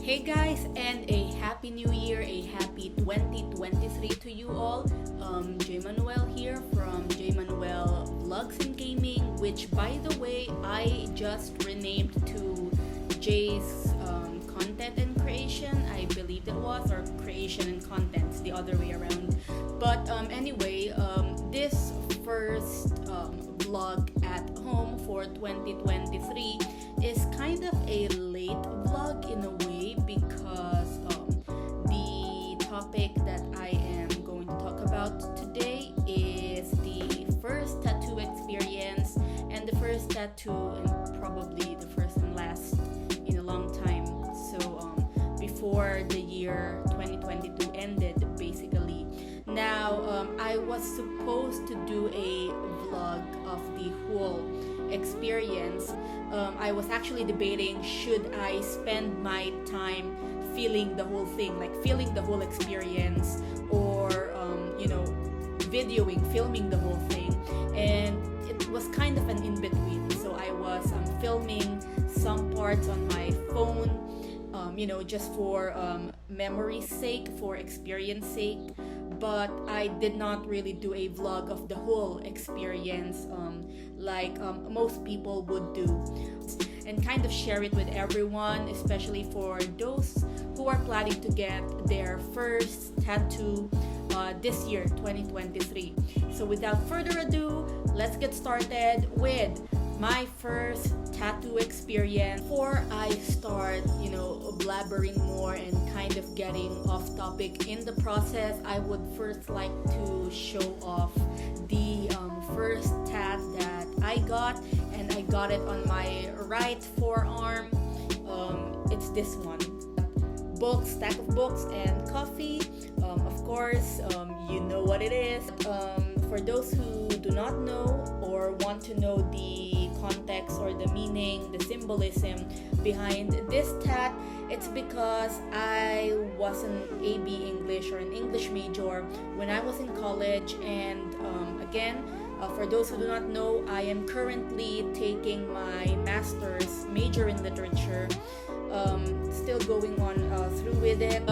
Hey guys, and a happy new year, a happy 2023 to you all. J Manuel here from J Manuel Vlogs and Gaming, which by the way I just renamed to J's Content and Creation. I believe it was, or Creation and Contents, the other way around. But anyway, this first vlog at home for 2023 is kind of a late vlog in a way because the topic that I am going to talk about today is the first tattoo experience and the first tattoo and probably the first and last in a long time. So before the year 2022 ended basically. Now I was supposed to do a vlog of the whole experience. I was actually debating, should I spend my time feeling the whole thing, like feeling the whole experience, or videoing, filming the whole thing. And it was kind of an in-between. So I was filming some parts on my phone, just for memory's sake, for experience sake. But I did not really do a vlog of the whole experience like most people would do, and kind of share it with everyone, especially for those who are planning to get their first tattoo this year 2023. So without further ado, let's get started with my first tattoo experience. Before I start, blabbering more and kind of getting off topic in the process, I would first like to show off the first tat that I got, and I got it on my right forearm. It's this one. Books, stack of books and coffee. Of course, you know what it is. For those who do not know or want to know the context or the meaning, the symbolism behind this tat, it's because I was an AB English or an English major when I was in college. And again, for those who do not know, I am currently taking my master's major in literature, still going on through with it.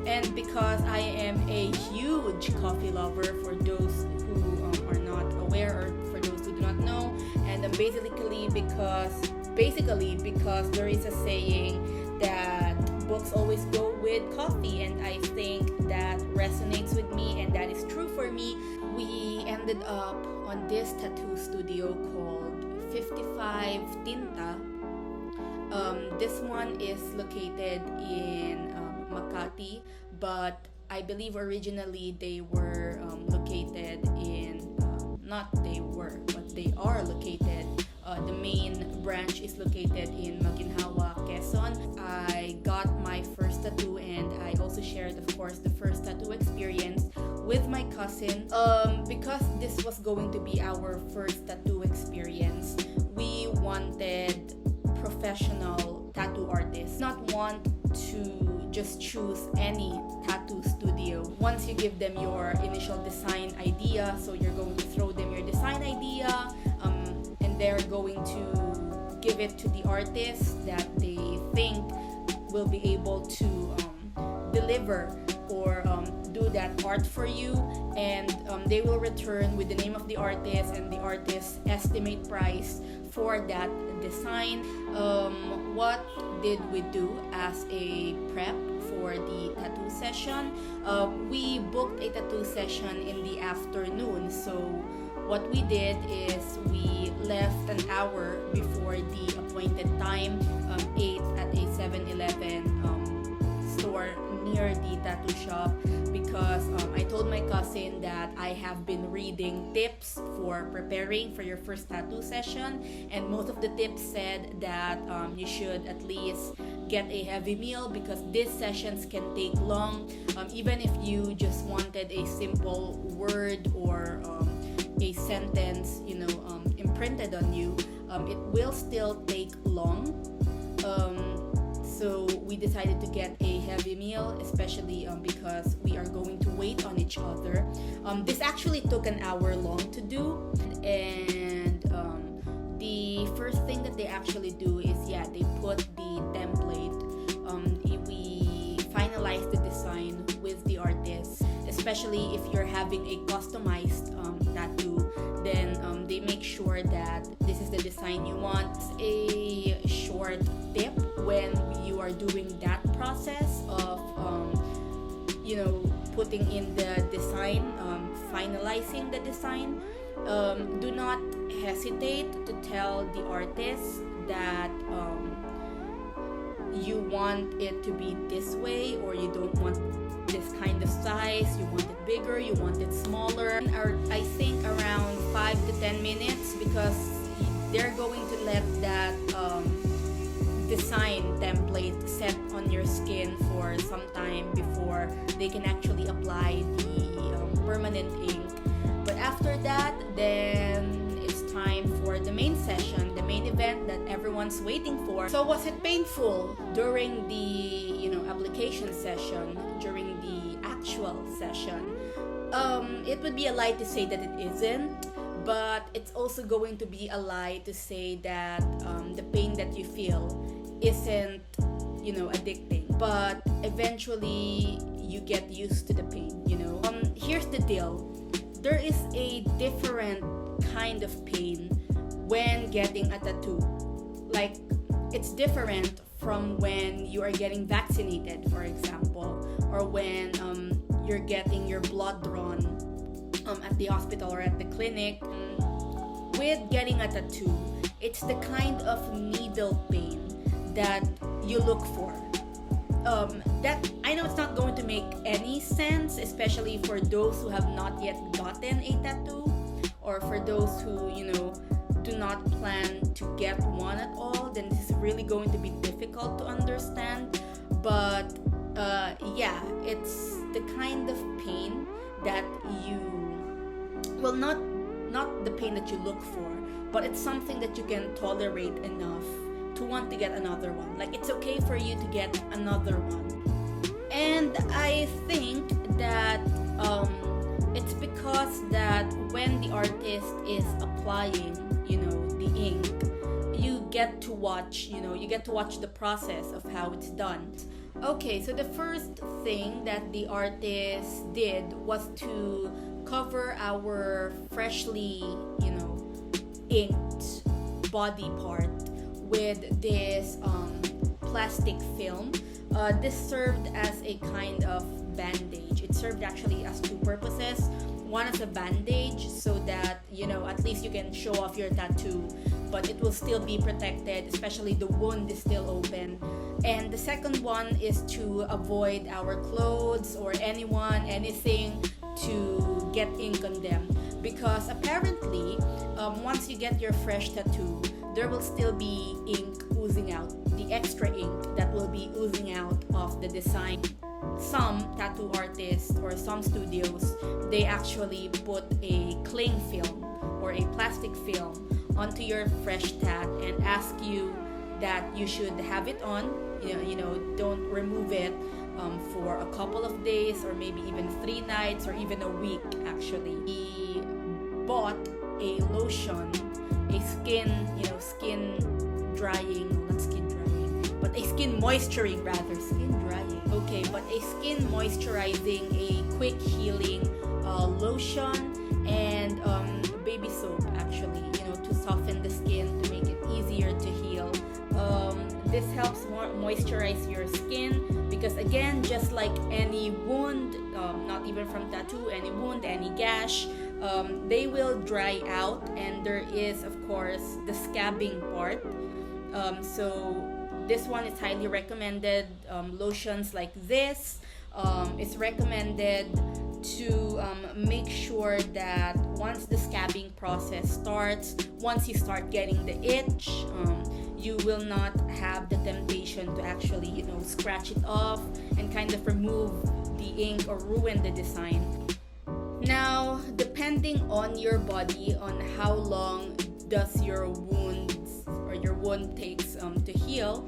And because I am a huge coffee lover, for those who are not aware, or for those who do not know, and basically because there is a saying that books always go with coffee, and I think that resonates with me, and that is true for me. We ended up on this tattoo studio called 55 Tinta. This one is located in Makati, but I believe originally they were located in, they are located. The main branch is located in Maginhawa, Quezon. I got my first tattoo, and I also shared, of course, the first tattoo experience with my cousin. Because this was going to be our first tattoo experience, we wanted professional tattoo artists, not want to just choose any tattoo studio. Once you give them your initial design idea, so you're going to throw them your design idea, and they're going to give it to the artist that they think will be able to deliver or do that art for you, and they will return with the name of the artist and the artist's estimate price for that design. What did we do as a prep for the tattoo session? We booked a tattoo session in the afternoon. So what we did is we left an hour before the appointed time, 8 at a 7-Eleven store near the tattoo shop, because I told my cousin that I have been reading tips for preparing for your first tattoo session, and most of the tips said that you should at least get a heavy meal because these sessions can take long. Even if you just wanted a simple word or a sentence, imprinted on you, it will still take long. So we decided to get a heavy meal, especially because we are going to wait on each other. This actually took an hour long to do, and the first thing that they actually do is, they put the template especially if you're having a customized tattoo, then they make sure that this is the design you want. A short tip when you are doing that process of putting in the design, finalizing the design, do not hesitate to tell the artist that you want it to be this way, or you don't want this kind of size, you want it bigger, you want it smaller. Or I think around 5 to 10 minutes, because they're going to let that design template set on your skin for some time before they can actually apply the permanent ink. But after that, then it's time for the main session, the main event that everyone's waiting for. So was it painful during the application session, during the actual session? It would be a lie to say that it isn't, but it's also going to be a lie to say that the pain that you feel isn't addicting. But eventually you get used to the pain. Here's the deal. There is a different kind of pain when getting a tattoo. Like, it's different from when you are getting vaccinated, for example, or when you're getting your blood drawn at the hospital or at the clinic. With getting a tattoo, it's the kind of needle pain that you look for. That I know it's not going to make any sense, especially for those who have not yet gotten a tattoo, or for those who do not plan to get one at all. Then this is really going to be difficult to understand. But yeah, it's the kind of pain that not the pain that you look for, but it's something that you can tolerate enough to want to get another one. Like, it's okay for you to get another one. And I think that it's because that when the artist is applying the ink, you get to watch the process of how it's done. Okay, so the first thing that the artist did was to cover our freshly inked body part with this plastic film. This served as a kind of bandage. It served actually as two purposes. One as a bandage, so that at least you can show off your tattoo, but it will still be protected, especially the wound is still open. And the second one is to avoid our clothes or anything to get ink on them, because apparently once you get your fresh tattoo, there will still be ink oozing out, the extra ink that will be oozing out of the design. Some tattoo artists or some studios, they actually put a cling film or a plastic film onto your fresh tat and ask you that you should have it on, don't remove it for a couple of days, or maybe even 3 nights, or even a week. Actually, we bought a lotion, a skin drying, not skin drying, but a skin moisturizing rather, skin drying. Okay, but a skin moisturizing, a quick healing lotion, and baby soap, actually, to soften the skin, to make it easier to heal. This helps moisturize your skin, because again, just like any wound, not even from tattoo, any wound, any gash, they will dry out, and there is of course the scabbing part. So this one is highly recommended. Lotions like this, it's recommended to make sure that once the scabbing process starts, once you start getting the itch, you will not have the temptation to actually scratch it off and kind of remove the ink or ruin the design. Now, depending on your body, on how long does your wound takes to heal,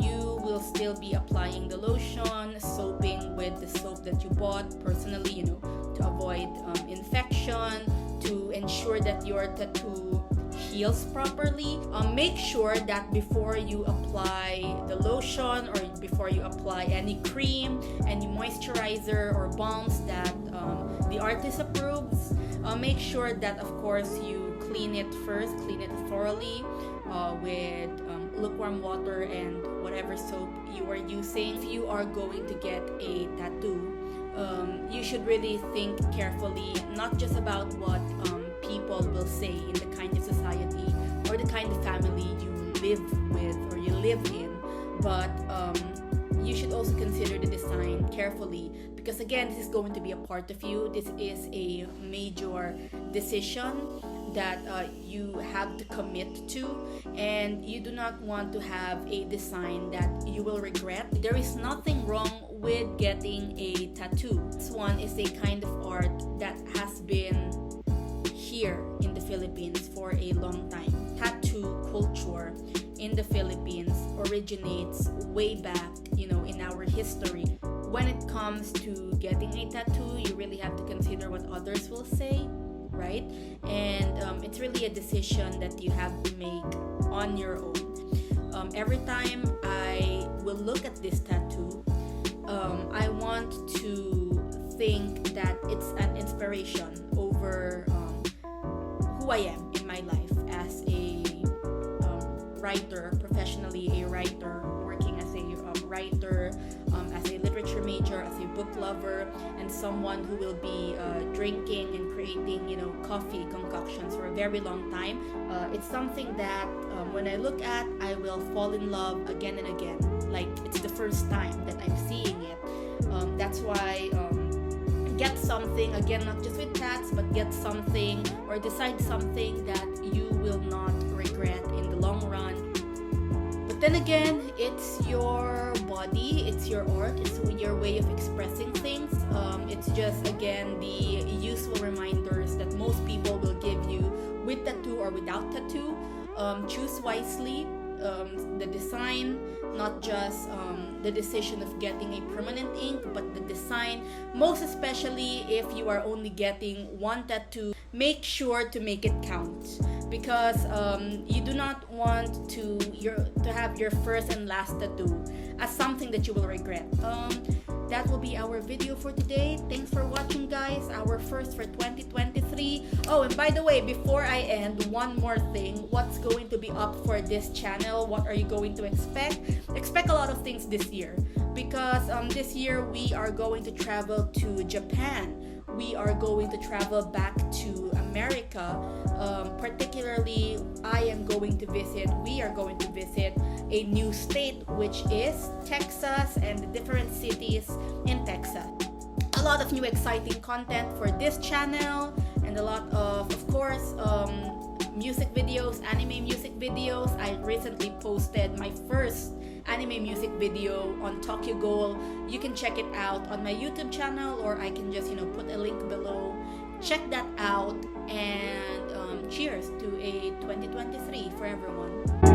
you will still be applying the lotion, soaping with the soap that you bought personally, to avoid infection, to ensure that your tattoo heals properly. Make sure that before you apply the lotion lotion or before you apply any cream, any moisturizer or balms that the artist approves, make sure that of course you clean it first, clean it thoroughly with lukewarm water and whatever soap you are using. If you are going to get a tattoo, you should really think carefully, not just about what people will say in the kind of society or the kind of family you live with or you live in, but you should also consider the design carefully, because again, this is going to be a part of you. This is a major decision that you have to commit to, and you do not want to have a design that you will regret. There is nothing wrong with getting a tattoo. This one is a kind of art that has been here in the Philippines for a long time. Tattoo culture in the Philippines originates way back, in our history. When it comes to getting a tattoo, you really have to consider what others will say, right? And it's really a decision that you have to make on your own. Every time I will look at this tattoo, I want to think that it's an inspiration over who I am in my life as a writer, professionally a writer, working as a writer, as a literature major, as a book lover, and someone who will be drinking and creating, coffee concoctions for a very long time. It's something that when I look at, I will fall in love again and again, like it's the first time that I'm seeing it. That's why get something, again, not just with tats, but get something or decide something that you will not regret in the long run. But then again, it's your body, it's your art, it's your way of expressing things. It's just, again, the useful reminders that most people will give you with tattoo or without tattoo. Choose wisely the design, not just the decision of getting a permanent ink, but the design. Most especially if you are only getting one tattoo, make sure to make it count, because you do not want to have your first and last tattoo as something that you will regret. That will be our video for today. Thanks for watching, guys. Our first for 2023. Oh, and by the way, before I end, one more thing. What's going to be up for this channel? What are you going to expect? Expect a lot of things this year, because this year we are going to travel to Japan. We are going to travel back to America. Particularly, we are going to visit a new state, which is Texas, and the different cities in Texas. A lot of new exciting content for this channel, and a lot of course, music videos, anime music videos. I recently posted my first anime music video on Tokyo Ghoul. You can check it out on my YouTube channel, or I can just put a link below. Check that out, and cheers to a 2023 for everyone.